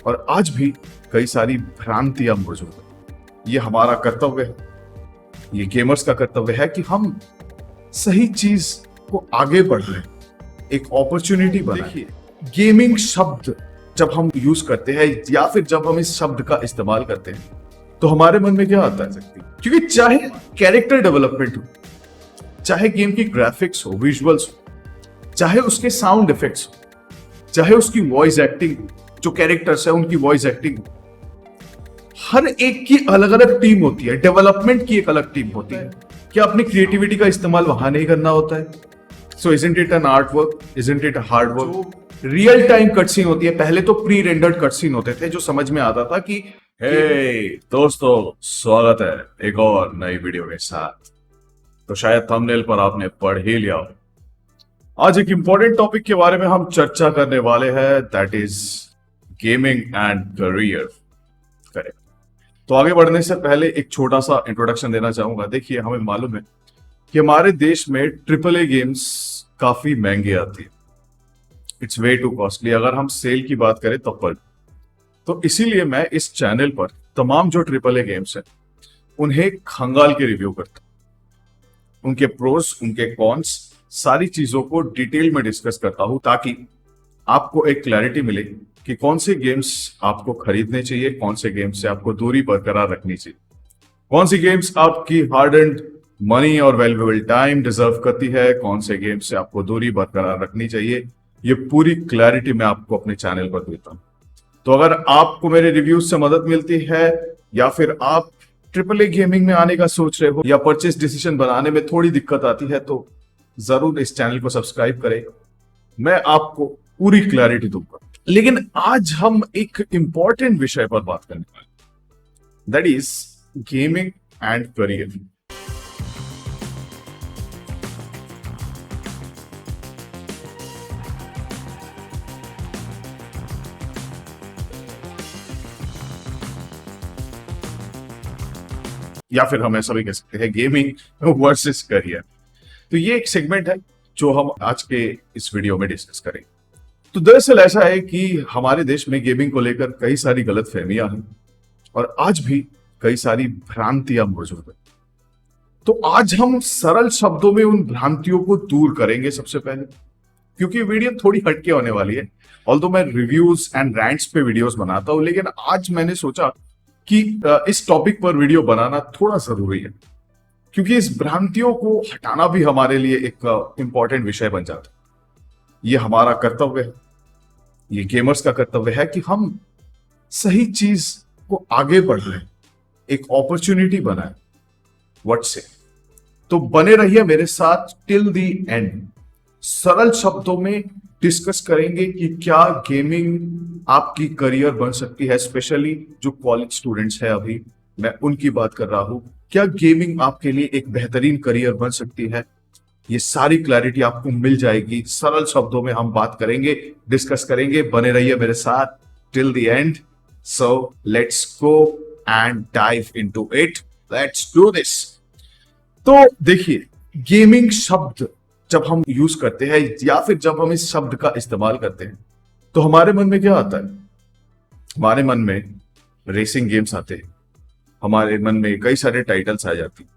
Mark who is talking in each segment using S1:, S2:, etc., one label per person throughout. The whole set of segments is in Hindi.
S1: और आज भी कई सारी भ्रांतियां मौजूद है। ये हमारा कर्तव्य है, ये गेमर्स का कर्तव्य है कि हम सही चीज को आगे बढ़ाएं, एक अपॉर्चुनिटी बनाएं। गेमिंग शब्द जब हम यूज करते हैं या फिर जब हम इस शब्द का इस्तेमाल करते हैं तो हमारे मन में क्या आता है? क्योंकि चाहे कैरेक्टर डेवलपमेंट हो, चाहे गेम की ग्राफिक्स हो, विजुअल्स हो, चाहे उसके साउंड इफेक्ट्स हो, चाहे उसकी वॉइस एक्टिंग, जो कैरेक्टर्स है उनकी वॉइस एक्टिंग, हर एक की अलग अलग टीम होती है, डेवलपमेंट की एक अलग टीम होती है। क्या अपनी क्रिएटिविटी का इस्तेमाल वहां नहीं करना होता है? सो isn't it an art work, isn't it hard work? Real time cutscene होती है, पहले तो प्री रेंडर्ड कटसीन होते थे जो समझ में आता था कि हे दोस्तों, स्वागत है एक और नई वीडियो के साथ। तो शायद थंबनेल पर आपने पढ़ ही लिया हो। आज एक इंपॉर्टेंट टॉपिक के बारे में हम चर्चा करने वाले हैं, that is gaming and career. Correct. तो आगे बढ़ने से पहले एक छोटा सा इंट्रोडक्शन देना चाहूंगा। देखिए, हमें मालूम है कि हमारे देश में AAA गेम्स काफी महंगे आती है, इट्स वे टू कॉस्टली। अगर हम सेल की बात करें तब पर, तो इसीलिए मैं इस चैनल पर तमाम जो AAA गेम्स हैं उन्हें खंगाल के रिव्यू करता हूं, उनके प्रोस, उनके कॉन्स, सारी चीजों को डिटेल में डिस्कस करता हूं ताकि आपको एक क्लैरिटी मिले कि कौन से गेम्स आपको खरीदने चाहिए, कौन से गेम्स से आपको दूरी बरकरार रखनी चाहिए, कौन सी गेम्स आपकी हार्ड एंड मनी और वैल्यूएबल टाइम डिजर्व करती है, कौन से गेम्स से आपको दूरी बरकरार रखनी चाहिए। ये पूरी क्लैरिटी मैं आपको अपने चैनल पर देता हूं। तो अगर आपको मेरे रिव्यूज से मदद मिलती है या फिर आप AAA गेमिंग में आने का सोच रहे हो या परचेस डिसीजन बनाने में थोड़ी दिक्कत आती है तो जरूर इस चैनल को सब्सक्राइब करें, मैं आपको पूरी क्लैरिटी दूंगा। लेकिन आज हम एक इंपॉर्टेंट विषय पर बात करने वाले, that is gaming and career. या फिर हम ऐसा भी कह सकते हैं गेमिंग वर्सेस करियर। तो ये एक सेगमेंट है जो हम आज के इस वीडियो में डिस्कस करेंगे। तो दरअसल ऐसा है कि हमारे देश में गेमिंग को लेकर कई सारी गलतफहमियां हैं और आज भी कई सारी भ्रांतियां मौजूद है। तो आज हम सरल शब्दों में उन भ्रांतियों को दूर करेंगे सबसे पहले, क्योंकि वीडियो थोड़ी हटके होने वाली है। ऑल्दो मैं रिव्यूज एंड रैंट्स पे वीडियोस बनाता हूं, लेकिन आज मैंने सोचा कि इस टॉपिक पर वीडियो बनाना थोड़ा जरूरी है, क्योंकि इस भ्रांतियों को हटाना भी हमारे लिए एक इंपॉर्टेंट विषय बन जाता है। ये हमारा कर्तव्य है, ये गेमर्स का कर्तव्य है कि हम सही चीज को आगे बढ़ाएं, एक अपॉर्चुनिटी बनाएं। व्हाट से? तो बने रहिए मेरे साथ टिल द एंड। सरल शब्दों में डिस्कस करेंगे कि क्या गेमिंग आपकी करियर बन सकती है, स्पेशली जो कॉलेज स्टूडेंट्स हैं, अभी मैं उनकी बात कर रहा हूं। क्या गेमिंग आपके लिए एक बेहतरीन करियर बन सकती है? ये सारी क्लैरिटी आपको मिल जाएगी। सरल शब्दों में हम बात करेंगे, डिस्कस करेंगे। बने रहिए मेरे साथ till the end. So let's go and dive into it, let's do this. तो देखिए, गेमिंग शब्द जब हम यूज करते हैं या फिर जब हम इस शब्द का इस्तेमाल करते हैं तो हमारे मन में क्या आता है? हमारे मन में रेसिंग गेम्स आते हैं, हमारे मन में कई सारे टाइटल्स आ जाती हैं।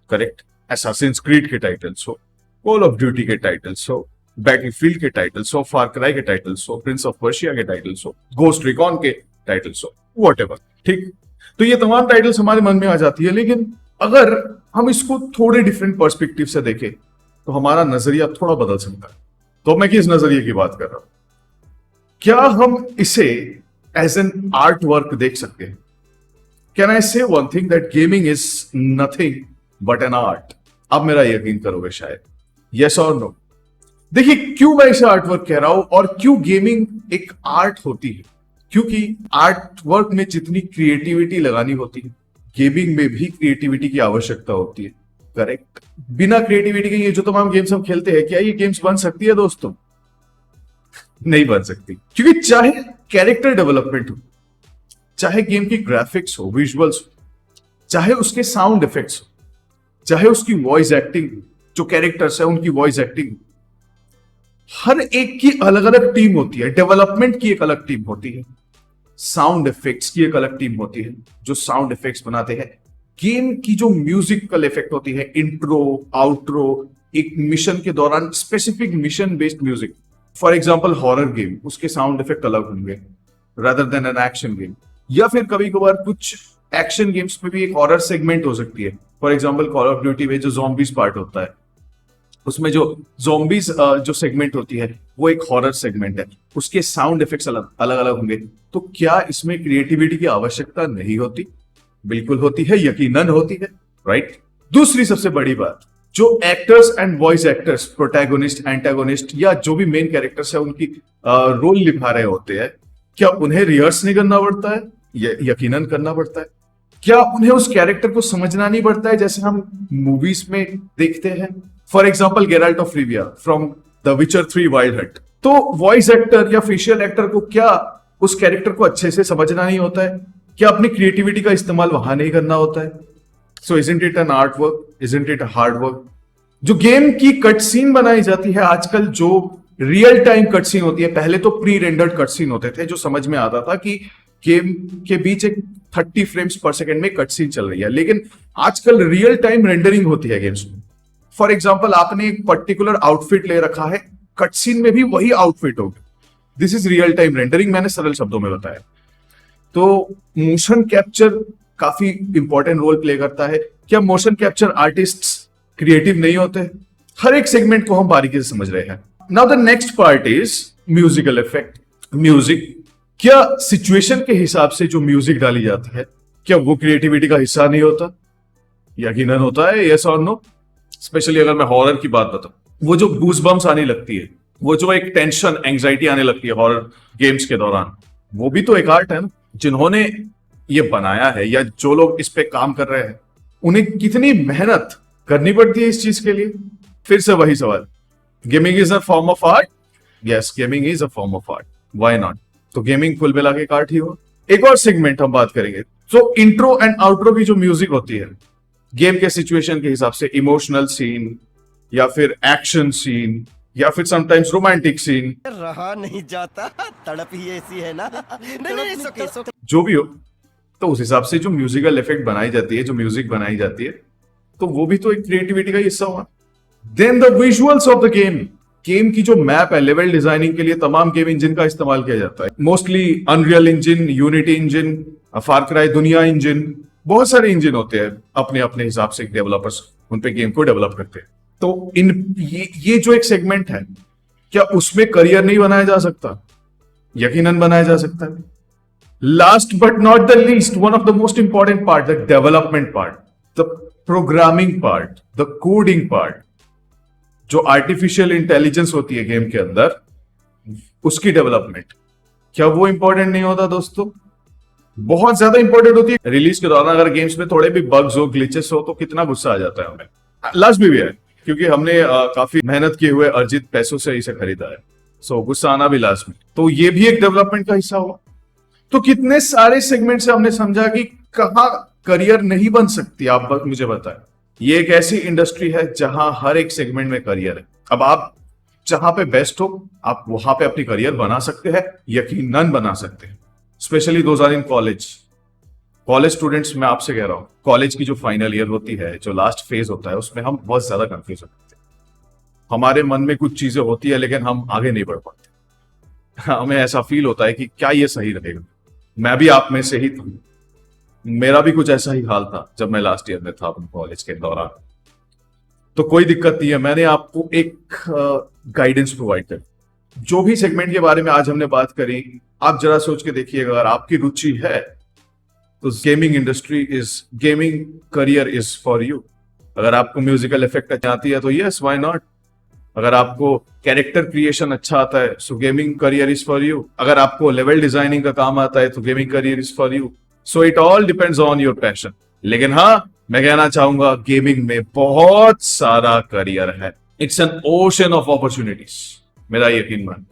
S1: करेक्ट। असैसिन्स क्रीड के टाइटल्स हो, कॉल ऑफ ड्यूटी के टाइटल्स हो, बैटलफील्ड के टाइटल्स हो, फार क्राई के टाइटल्स हो, प्रिंस ऑफ पर्शिया के टाइटल्स हो, गोस्ट रिकॉन के टाइटल्स हो, व्हाटएवर। ठीक। तो ये तमाम टाइटल्स हमारे मन में आ जाती है, लेकिन अगर हम इसको थोड़े डिफरेंट पर्सपेक्टिव से देखें तो हमारा नजरिया थोड़ा बदल सकता है। तो मैं किस नजरिए की बात कर रहा हूं? क्या हम इसे एज एन आर्ट वर्क देख सकते हैं? कैन आई से one thing that gaming is nothing but an art? अब मेरा यकीन करोगे शायद, यस और नो? देखिए, क्यों मैं इसे आर्ट वर्क कह रहा हूं और क्यों गेमिंग एक आर्ट होती है? क्योंकि आर्ट वर्क में जितनी क्रिएटिविटी लगानी होती है, गेमिंग में भी क्रिएटिविटी की आवश्यकता होती है। करेक्ट। बिना क्रिएटिविटी के ये जो तमाम गेम्स हम खेलते हैं, क्या ये गेम्स बन सकती है दोस्तों? नहीं बन सकती, क्योंकि चाहे कैरेक्टर डेवलपमेंट हो, चाहे गेम की ग्राफिक्स हो, विजुअल्स हो, चाहे उसके साउंड इफेक्ट्स हो, चाहे उसकी वॉइस एक्टिंग, जो कैरेक्टर्स है उनकी वॉइस एक्टिंग, हर एक की अलग अलग टीम होती है, डेवलपमेंट की एक अलग टीम होती है। साउंड इफेक्ट्स की एक अलग टीम होती है जो साउंड इफेक्ट्स बनाते हैं। गेम की जो म्यूजिकल इफेक्ट होती है, इंट्रो, आउट्रो, एक मिशन के दौरान specific mission based music. For example horror game, उसके साउंड इफेक्ट अलग होंगे rather than an action game. या फिर कभी कभार कुछ एक्शन गेम्स में भी एक हॉरर सेगमेंट हो सकती है। For example call of duty में जो ज़ॉम्बीज पार्ट होता है, उसमें जो ज़ॉम्बीज जो सेगमेंट होती है वो एक हॉरर सेगमेंट है, उसके साउंड इफेक्ट्स अलग अलग होंगे। तो क्या इसमें क्रिएटिविटी की आवश्यकता नहीं होती? बिल्कुल होती है, यकीनन होती है, राइट। दूसरी सबसे बड़ी बात, जो actors and voice actors, protagonist, antagonist या जो भी मेन कैरेक्टर्स है उनकी रोल निभा रहे होते हैं, क्या उन्हें रिहर्स नहीं करना पड़ता है? यकीनन करना पड़ता है। क्या उन्हें उस कैरेक्टर को समझना नहीं पड़ता है जैसे हम मूवीज में देखते हैं? For example Geralt of Rivia from the Witcher 3 wild hunt. तो वॉइस एक्टर या फेशियल एक्टर को क्या उस कैरेक्टर को अच्छे से समझना नहीं होता है? क्या अपनी क्रिएटिविटी का इस्तेमाल वहां नहीं करना होता है? सो isn't it an art work, isn't it a hard work? जो गेम की कट सीन बनाई जाती है आजकल, जो रियल टाइम कट सीन होती है, पहले तो प्री रेंडर्ड कट सीन होते थे जो समझ में आता था कि गेम के बीच एक 30 फ्रेम्स पर सेकंड में कट सीन चल रही है, लेकिन आजकल रियल टाइम रेंडरिंग होती है गेम्स में। फॉर एग्जाम्पल आपने एक पर्टिकुलर आउटफिट ले रखा है, कट सीन में भी वही आउटफिट होगा। This is real time rendering, मैंने सरल शब्दों में बताया। तो मोशन कैप्चर काफी इंपॉर्टेंट रोल प्ले करता है। क्या मोशन कैप्चर आर्टिस्ट्स क्रिएटिव नहीं होते? हर एक सेगमेंट को हम बारीकी से समझ रहे हैं। Now the next part is musical effect. Music, क्या सिचुएशन के हिसाब से जो म्यूजिक डाली जाती है, क्या वो क्रिएटिविटी का हिस्सा नहीं होता? यकीनन होता है, यस और नो। स्पेशली अगर मैं हॉरर की बात बताऊं, वो जो गूज बम्स आने लगती है, वो जो एक टेंशन, एंग्जाइटी आने लगती है हॉरर गेम्स के दौरान, वो भी तो एक आर्ट है ना। जिन्होंने ये बनाया है या जो लोग इस पे काम कर रहे हैं, उन्हें कितनी मेहनत करनी पड़ती है इस चीज के लिए। फिर से वही सवाल, gaming is a form of art? Yes, gaming is a form of art, why not? तो गेमिंग कुल मिला के आर्ट ही हो। एक और सेगमेंट हम बात करेंगे, तो इंट्रो एंड आउट्रो की जो म्यूजिक होती है, गेम के सिचुएशन के हिसाब से इमोशनल सीन या फिर एक्शन सीन या फिर समटाइम्स रोमांटिक सीन,
S2: रहा नहीं जाता, तड़प ही ऐसी है ना। नहीं, सुके।
S1: जो भी हो, तो उस हिसाब से जो म्यूजिकल इफेक्ट बनाई जाती है, जो म्यूजिक बनाई जाती है, तो वो भी तो एक क्रिएटिविटी का हिस्सा हुआ। Then the visuals of the game. Game की जो मैप है, लेवल डिजाइनिंग के लिए तमाम गेम इंजन का इस्तेमाल किया जाता है। Mostly Unreal engine, Unity engine, Far Cry दुनिया इंजन, बहुत सारे इंजन होते हैं अपने अपने हिसाब से डेवलपर्स उन पे गेम को डेवलप करते हैं। तो ये जो एक सेगमेंट है, क्या उसमें करियर नहीं बनाया जा सकता? यकीनन बनाया जा सकता है। Last but not the least, one of the most important part, the development part, the programming part, the coding part. जो आर्टिफिशियल इंटेलिजेंस होती है गेम के अंदर, उसकी डेवलपमेंट, क्या वो इंपॉर्टेंट नहीं होता दोस्तों? बहुत ज्यादा इंपॉर्टेंट होती है। रिलीज के दौरान अगर गेम्स में थोड़े भी बग्स हो, ग्लिचेस हो, तो कितना गुस्सा आ जाता है हमें। लास्ट भी है, क्योंकि हमने काफी मेहनत किए हुए अर्जित पैसों से इसे खरीदा है, सो गुस्सा आना भी लास्ट में। तो ये भी एक डेवलपमेंट का हिस्सा हुआ। तो कितने सारे सेगमेंट से हमने समझा कि कहां करियर नहीं बन सकती। आप बस मुझे बताएं। ये एक ऐसी इंडस्ट्री है जहां हर एक सेगमेंट में करियर है। अब आप जहां पे बेस्ट हो, आप वहां पे अपनी करियर बना सकते हैं, यकीनन बना सकते हैं। Specially those are in college students, मैं आपसे कह रहा हूं, कॉलेज की जो फाइनल ईयर होती है, जो लास्ट फेज होता है, उसमें हम बहुत ज्यादा कंफ्यूज होते हैं। हमारे मन में कुछ चीजें होती है, लेकिन हम आगे नहीं बढ़ पाते। हमें ऐसा फील होता है कि क्या ये सही रहेगा। मैं भी आप में से ही था, मेरा भी कुछ ऐसा ही हाल था जब मैं लास्ट ईयर में था अपने कॉलेज के दौरान। तो कोई दिक्कत नहीं है, मैंने आपको एक गाइडेंस प्रोवाइड कर। जो भी सेगमेंट के बारे में आज हमने बात करी, आप जरा सोच के देखिएगा, अगर आपकी रुचि है तो gaming career is for you. अगर आपको म्यूजिकल इफेक्ट अच्छा आती है तो यस, व्हाई नॉट। अगर आपको कैरेक्टर क्रिएशन अच्छा आता है, सो gaming career is for you. अगर आपको लेवल डिजाइनिंग का काम आता है तो gaming career is for you. So it all depends on your passion. लेकिन हाँ, मैं कहना चाहूंगा, गेमिंग में बहुत सारा करियर है। It's an ocean of opportunities, मेरा यकीन मान।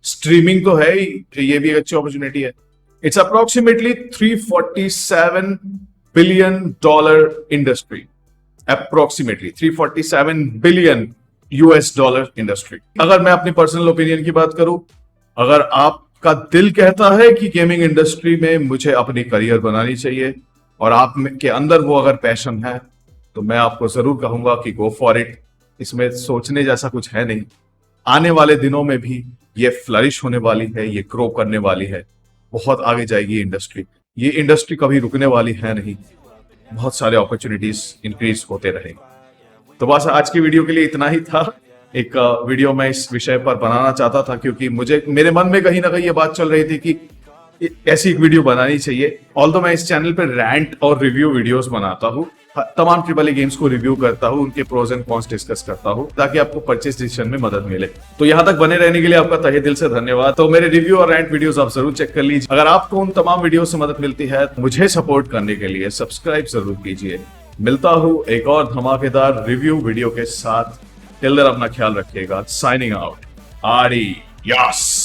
S1: स्ट्रीमिंग तो है ही, ये भी एक अच्छी अपॉर्चुनिटी है। It's approximately $347 billion industry, approximately $347 billion industry. अगर मैं अपनी पर्सनल ओपिनियन की बात करूं, अगर आप का दिल कहता है कि गेमिंग इंडस्ट्री में मुझे अपनी करियर बनानी चाहिए और आप के अंदर वो अगर पैशन है तो मैं आपको जरूर कहूंगा कि गो फॉर इट। इसमें सोचने जैसा कुछ है नहीं। आने वाले दिनों में भी ये फ्लरिश होने वाली है, ये ग्रो करने वाली है, बहुत आगे जाएगी इंडस्ट्री। ये इंडस्ट्री कभी रुकने वाली है नहीं, बहुत सारे अपॉर्चुनिटीज इंक्रीज होते रहेंगे। तो बस आज की वीडियो के लिए इतना ही था। एक वीडियो मैं इस विषय पर बनाना चाहता था क्योंकि मुझे मेरे मन में कहीं ना कहीं ये बात चल रही थी कि ऐसी एक वीडियो बनानी चाहिए। ऑल्दो मैं इस चैनल पर रैंट और रिव्यू वीडियोस बनाता हूँ, तमाम ट्रिपल ए गेम्स को रिव्यू करता हूँ, उनके प्रोज एंड कॉन्स डिस्कस करता हूँ ताकि आपको परचेस डिसीजन में मदद मिले। तो यहाँ तक बने रहने के लिए आपका तहे दिल से धन्यवाद। तो मेरे रिव्यू और रैंट वीडियोस आप जरूर चेक कर लीजिए। अगर आपको उन तमाम वीडियो से मदद मिलती है तो मुझे सपोर्ट करने के लिए सब्सक्राइब जरूर कीजिए। मिलता हूँ एक और धमाकेदार रिव्यू वीडियो के साथ। टिल देन अपना ख्याल रखिएगा। साइनिंग आउट, आरी यस।